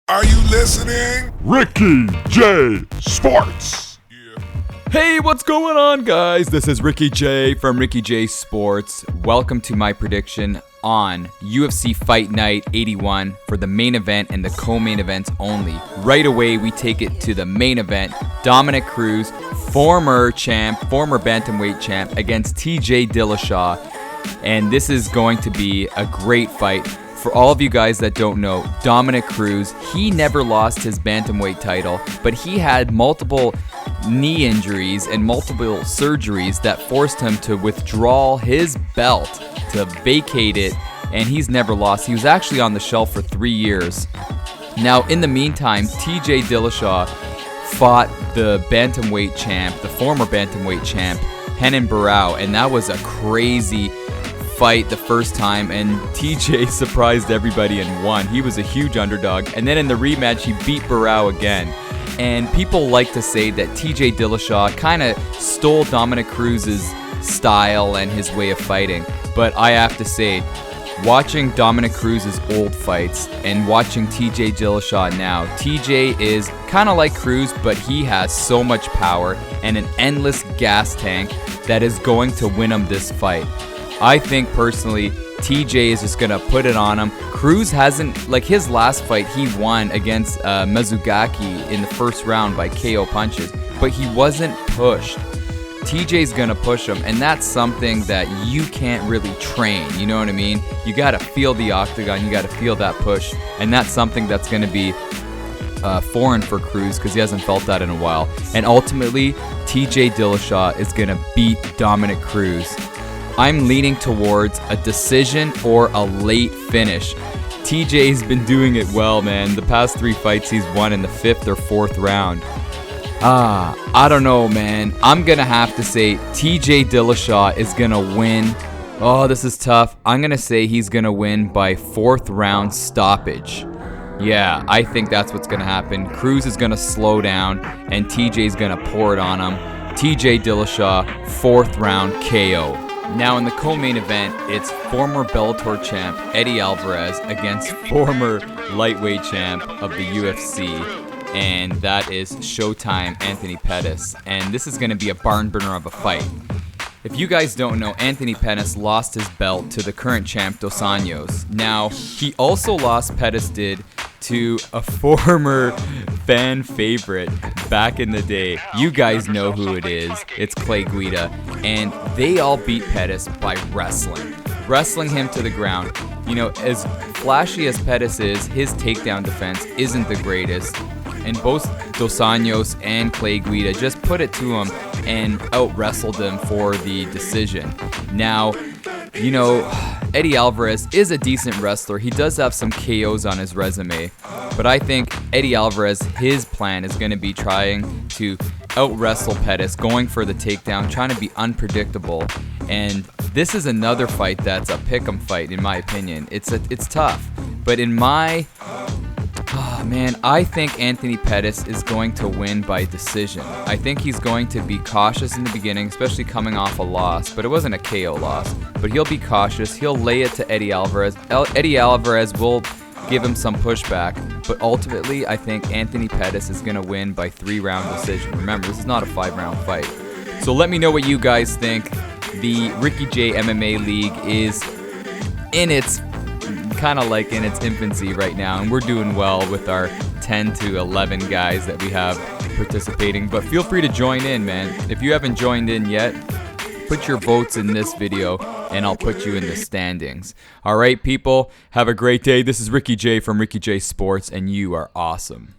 Are you listening? Ricky J Sports. Hey, what's going on, guys? This is Ricky J from Ricky J Sports. Welcome to my prediction on UFC Fight Night 81 for the main event and the co-main events only. Right away, we take it to the main event. Dominick Cruz, former Bantamweight champ, against TJ Dillashaw. And this is going to be a great fight. For all of you guys that don't know, Dominick Cruz, he never lost his Bantamweight title, but he had multiple knee injuries and multiple surgeries that forced him to withdraw his belt, to vacate it, and he's never lost. He was actually on the shelf for 3 years. Now, in the meantime, TJ Dillashaw fought the Bantamweight champ, the former Bantamweight champ, Renan Barão, and that was a crazy fight the first time, and TJ surprised everybody and won. He was a huge underdog, and then in the rematch he beat Barão again. And people like to say that TJ Dillashaw kind of stole Dominick Cruz's style and his way of fighting, but I have to say, watching Dominick Cruz's old fights and watching TJ Dillashaw now, TJ is kind of like Cruz, but he has so much power and an endless gas tank that is going to win him this fight. I think personally, TJ is just going to put it on him. Cruz hasn't, like his last fight, he won against Mizugaki in the first round by KO punches, but he wasn't pushed. TJ's going to push him, and that's something that you can't really train, you know what I mean? You got to feel the octagon, you got to feel that push, and that's something that's going to be foreign for Cruz because he hasn't felt that in a while. And ultimately, TJ Dillashaw is going to beat Dominick Cruz. I'm leaning towards a decision or a late finish. TJ's been doing it well, man. The past 3 fights he's won in the 5th or 4th round. I don't know, man. I'm going to have to say TJ Dillashaw is going to win. Oh, this is tough. I'm going to say he's going to win by 4th round stoppage. Yeah, I think that's what's going to happen. Cruz is going to slow down, and TJ's going to pour it on him. TJ Dillashaw, 4th round KO. Now in the co-main event, it's former Bellator champ Eddie Alvarez against former lightweight champ of the UFC, and that is Showtime Anthony Pettis. And this is going to be a barn burner of a fight. If you guys don't know, Anthony Pettis lost his belt to the current champ Dos Anjos. Now, he also lost, Pettis did, to a former fan favorite back in the day. You guys know who it is. It's Clay Guida. And they all beat Pettis by wrestling him to the ground. You know, as flashy as Pettis is, his takedown defense isn't the greatest. And both Dos Anjos and Clay Guida just put it to him and out-wrestled him for the decision. Now, you know, Eddie Alvarez is a decent wrestler. He does have some KOs on his resume. But I think Eddie Alvarez, his plan is going to be trying to out-wrestle Pettis, going for the takedown, trying to be unpredictable. And this is another fight that's a pick'em fight, in my opinion. It's tough. But in my... I think Anthony Pettis is going to win by decision. I think he's going to be cautious in the beginning, especially coming off a loss. But it wasn't a KO loss. But he'll be cautious. He'll lay it to Eddie Alvarez. Eddie Alvarez will give him some pushback. But ultimately, I think Anthony Pettis is going to win by 3-round decision. Remember, this is not a 5-round fight. So let me know what you guys think. The Ricky J MMA League is in its infancy right now, and we're doing well with our 10 to 11 guys that we have participating. But feel free to join in, man. If you haven't joined in yet, put your votes in this video and I'll put you in the standings. All right, people, have a great day. This is Ricky J from Ricky J Sports, and you are awesome.